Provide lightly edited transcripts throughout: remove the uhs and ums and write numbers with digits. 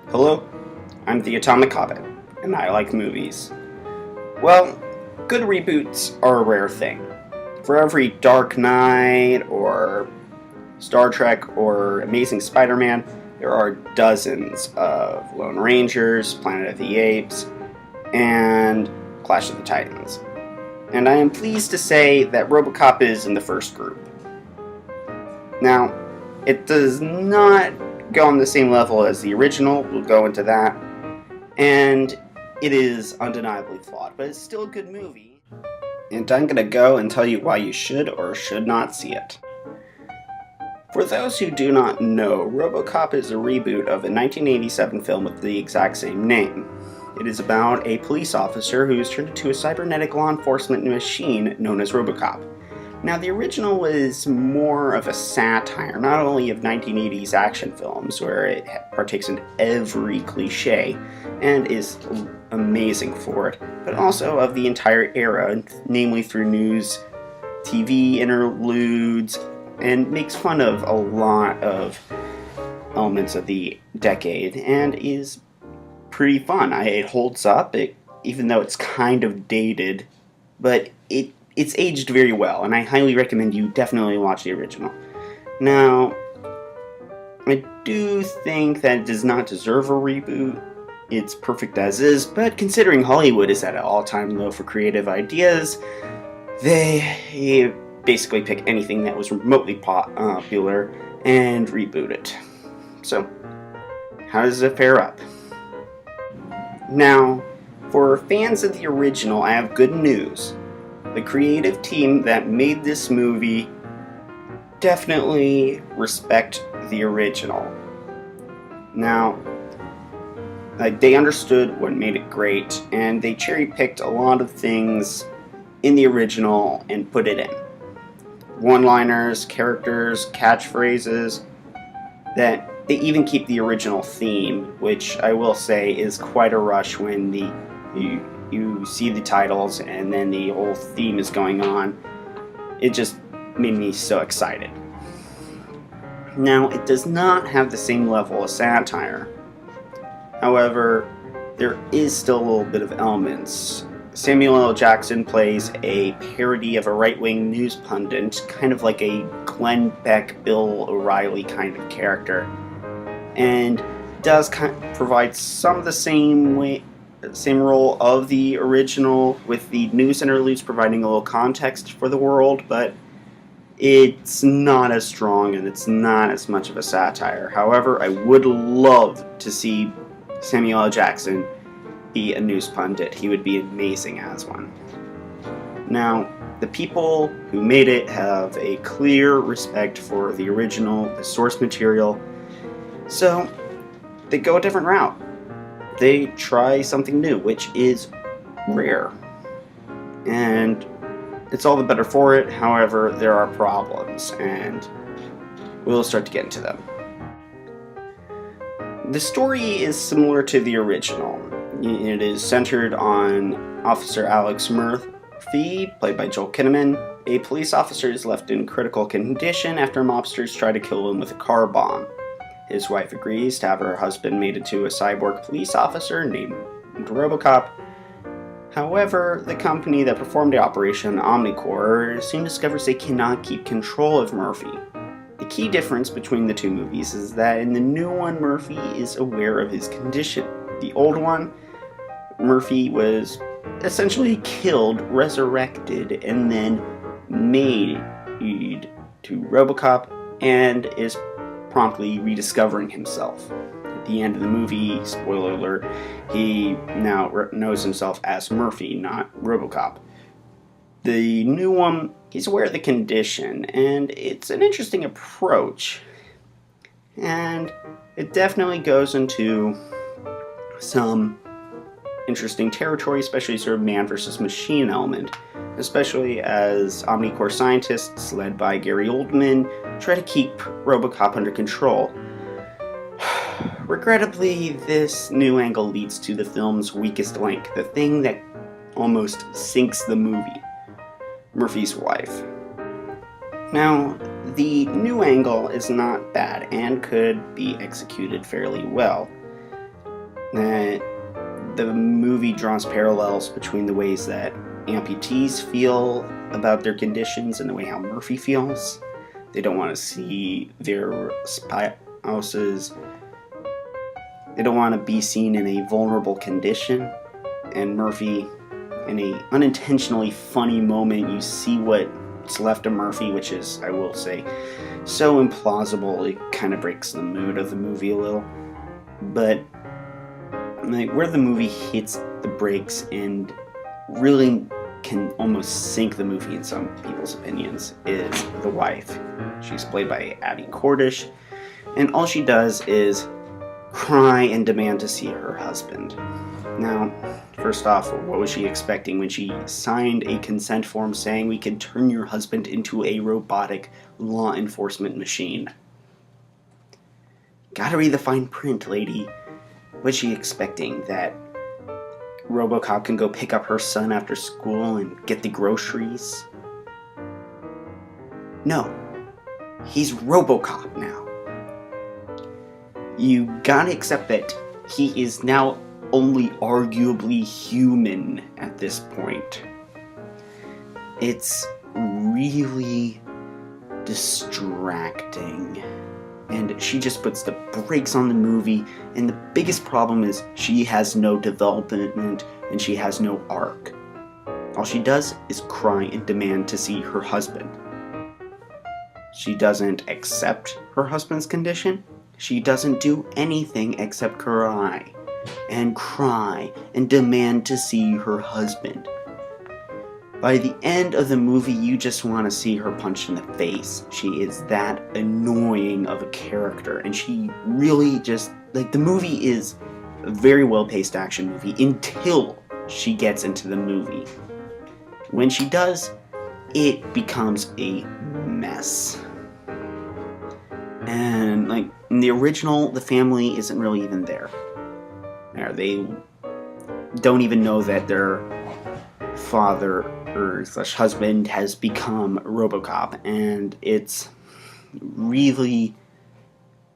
Hello, I'm the Atomic Hobbit, and I like movies. Well, good reboots are a rare thing. For every Dark Knight, or Star Trek, or Amazing Spider-Man, there are dozens of Lone Rangers, Planet of the Apes, and Clash of the Titans. And I am pleased to say that Robocop is in the first group. Now, it does not go on the same level as the original, we'll go into that, and it is undeniably flawed, but it's still a good movie, and I'm going to go and tell you why you should or should not see it. For those who do not know, Robocop is a reboot of a 1987 film with the exact same name. It is about a police officer who is turned into a cybernetic law enforcement machine known as Robocop. Now, the original was more of a satire, not only of 1980s action films, where it partakes in every cliche and is amazing for it, but also of the entire era, namely through news, TV interludes, and makes fun of a lot of elements of the decade, and is pretty fun. It holds up, even though it's kind of dated, but it's aged very well, and I highly recommend you definitely watch the original. Now, I do think that it does not deserve a reboot. It's perfect as is, but considering Hollywood is at an all-time low for creative ideas, they basically pick anything that was remotely popular and reboot it. So, how does it fare up? Now, for fans of the original, I have good news. The creative team that made this movie definitely respect the original. Now, they understood what made it great, and they cherry-picked a lot of things in the original and put it in. One-liners, characters, catchphrases, that they even keep the original theme, which I will say is quite a rush when you see the titles and then the whole theme is going on. It just made me so excited. Now, it does not have the same level of satire. However, there is still a little bit of elements. Samuel L. Jackson plays a parody of a right-wing news pundit, kind of like a Glenn Beck, Bill O'Reilly kind of character, and does provide some of the same role of the original, with the news interludes providing a little context for the world, but it's not as strong and it's not as much of a satire. However, I would love to see Samuel L. Jackson be a news pundit. He would be amazing as one. Now, the people who made it have a clear respect for the original, the source material, so they go a different route. They try something new, which is rare. And it's all the better for it. However, there are problems, and we'll start to get into them. The story is similar to the original. It is centered on Officer Alex Murphy, played by Joel Kinnaman. A police officer is left in critical condition after mobsters try to kill him with a car bomb. His wife agrees to have her husband made into a cyborg police officer named Robocop. However, the company that performed the operation, Omnicorp, soon discovers they cannot keep control of Murphy. The key difference between the two movies is that in the new one, Murphy is aware of his condition. The old one, Murphy was essentially killed, resurrected, and then made to Robocop, and is promptly rediscovering himself. At the end of the movie, spoiler alert, he now knows himself as Murphy, not Robocop. The new one, he's aware of the condition, and it's an interesting approach. And it definitely goes into some interesting territory, especially sort of man versus machine element, especially as Omnicorp scientists, led by Gary Oldman, try to keep Robocop under control. Regrettably, this new angle leads to the film's weakest link, the thing that almost sinks the movie: Murphy's wife. Now, the new angle is not bad and could be executed fairly well. that the movie draws parallels between the ways that amputees feel about their conditions and the way how Murphy feels. They don't want to see their spouses. They don't want to be seen in a vulnerable condition. And Murphy, in a unintentionally funny moment, you see what's left of Murphy, which is, I will say, so implausible it kind of breaks the mood of the movie a little. But like, where the movie hits the brakes and really can almost sink the movie in some people's opinions is the wife. She's played by Abby Cordish, and all she does is cry and demand to see her husband. Now, first off, what was she expecting when she signed a consent form saying we can turn your husband into a robotic law enforcement machine? Gotta read the fine print, lady. Was she expecting that Robocop can go pick up her son after school and get the groceries? No. He's Robocop now. You gotta accept that he is now only arguably human at this point. It's really distracting. And she just puts the brakes on the movie, and the biggest problem is she has no development and she has no arc. All she does is cry and demand to see her husband. She doesn't accept her husband's condition. She doesn't do anything except cry and demand to see her husband. By the end of the movie, you just want to see her punched in the face. She is that annoying of a character, and she really just, like, the movie is a very well-paced action movie until she gets into the movie. When she does, it becomes a mess. And, like, in the original, the family isn't really even there. They don't even know that their father or husband has become Robocop, and it's really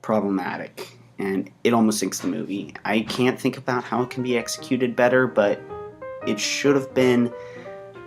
problematic, and it almost sinks the movie. I can't think about how it can be executed better, but it should have been,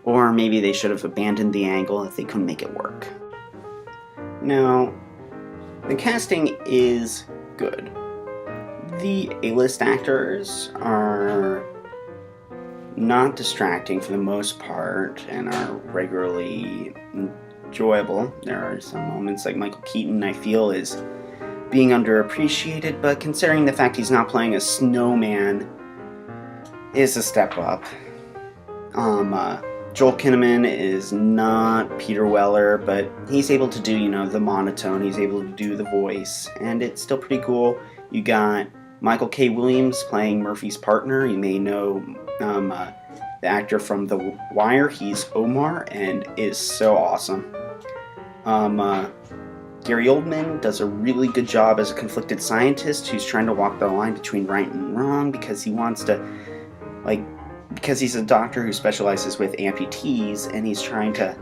or maybe they should have abandoned the angle if they couldn't make it work. Now, the casting is good. The A-list actors are not distracting for the most part and are regularly enjoyable. There are some moments like Michael Keaton I feel is being underappreciated, but considering the fact he's not playing a snowman is a step up. Joel Kinnaman is not Peter Weller, but he's able to do, the monotone, he's able to do the voice, and it's still pretty cool. You got Michael K. Williams playing Murphy's partner. You may know the actor from The Wire. He's Omar and is so awesome. Gary Oldman does a really good job as a conflicted scientist who's trying to walk the line between right and wrong because he wants to, because he's a doctor who specializes with amputees, and he's trying to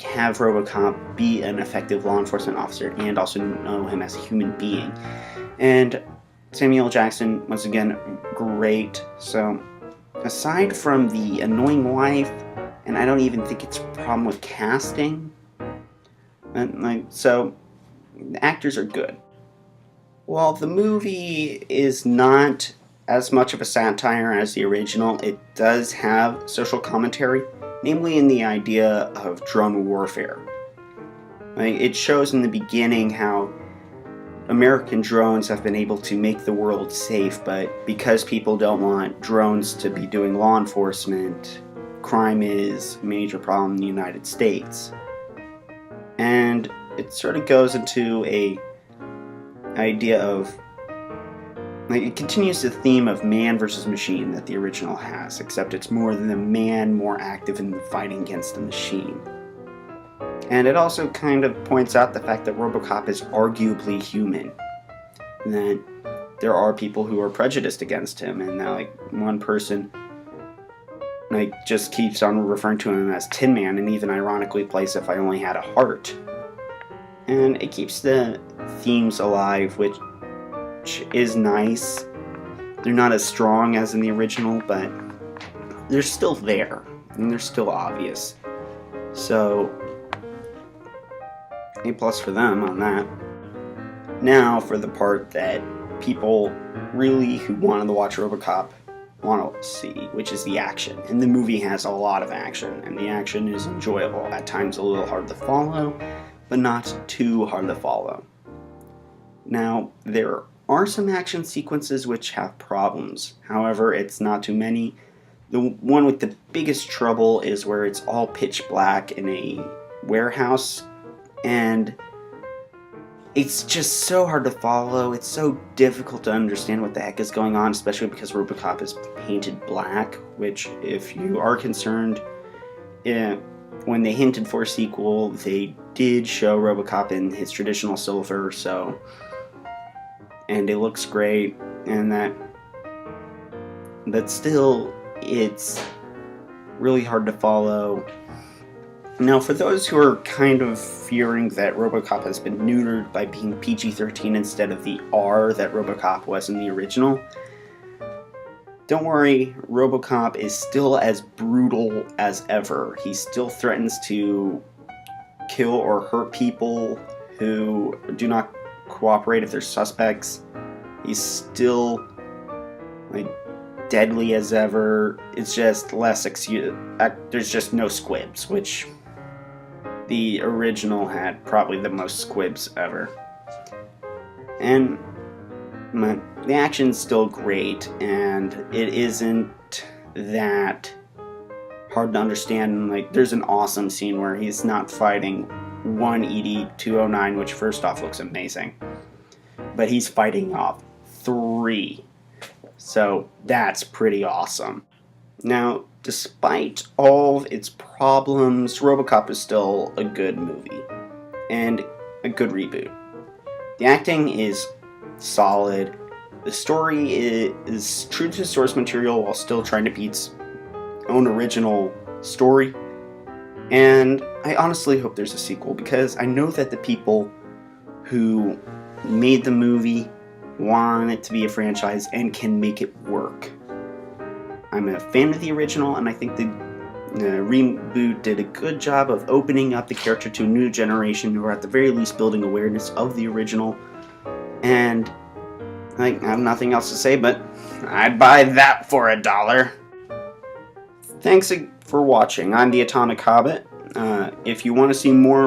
have Robocop be an effective law enforcement officer and also know him as a human being. And Samuel L. Jackson, once again, great. So, aside from the annoying wife, and I don't even think it's a problem with casting, so the actors are good. While the movie is not as much of a satire as the original, it does have social commentary, namely in the idea of drone warfare. It shows in the beginning how American drones have been able to make the world safe, but because people don't want drones to be doing law enforcement, crime is a major problem in the United States. And it sort of goes into a idea of, it continues the theme of man versus machine that the original has, except it's more than the man more active in fighting against the machine. And it also kind of points out the fact that Robocop is arguably human. And that there are people who are prejudiced against him, and that one person just keeps on referring to him as Tin Man, and even ironically plays If I Only Had a Heart. And it keeps the themes alive, which which is nice. They're not as strong as in the original, but they're still there, and they're still obvious. So, A+ for them on that. Now for the part that people really who wanted to watch Robocop want to see, which is the action. And the movie has a lot of action, and the action is enjoyable. At times a little hard to follow, but not too hard to follow. Now, there are some action sequences which have problems. However, it's not too many. The one with the biggest trouble is where it's all pitch black in a warehouse, and it's just so hard to follow. It's so difficult to understand what the heck is going on, especially because Robocop is painted black, which, if you are concerned, when they hinted for a sequel, they did show Robocop in his traditional silver, and it looks great, and but still, it's really hard to follow. Now, for those who are kind of fearing that Robocop has been neutered by being PG-13 instead of the R that Robocop was in the original, don't worry, Robocop is still as brutal as ever. He still threatens to kill or hurt people who do not cooperate if they're suspects. He's still deadly as ever. It's just less there's just no squibs, which the original had probably the most squibs ever. And the action's still great, and it isn't that hard to understand. There's an awesome scene where he's not fighting one ED-209, which first off looks amazing, but he's fighting off 3. So that's pretty awesome. Now, despite all of its problems, Robocop is still a good movie, and a good reboot. The acting is solid, the story is true to source material while still trying to beat its own original story, and I honestly hope there's a sequel, because I know that the people who made the movie want it to be a franchise and can make it work. I'm a fan of the original, and I think the reboot did a good job of opening up the character to a new generation, or at the very least building awareness of the original. And I have nothing else to say, but I'd buy that for $1. Thanks for watching. I'm the Atomic Hobbit. If you want to see more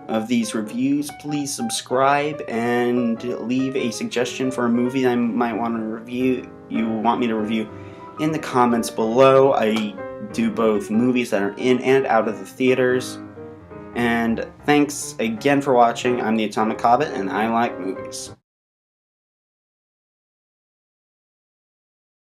of these reviews, please subscribe and leave a suggestion for a movie I might want to review. You want me to review in the comments below. I do both movies that are in and out of the theaters. And thanks again for watching. I'm the Atomic Hobbit, and I like movies.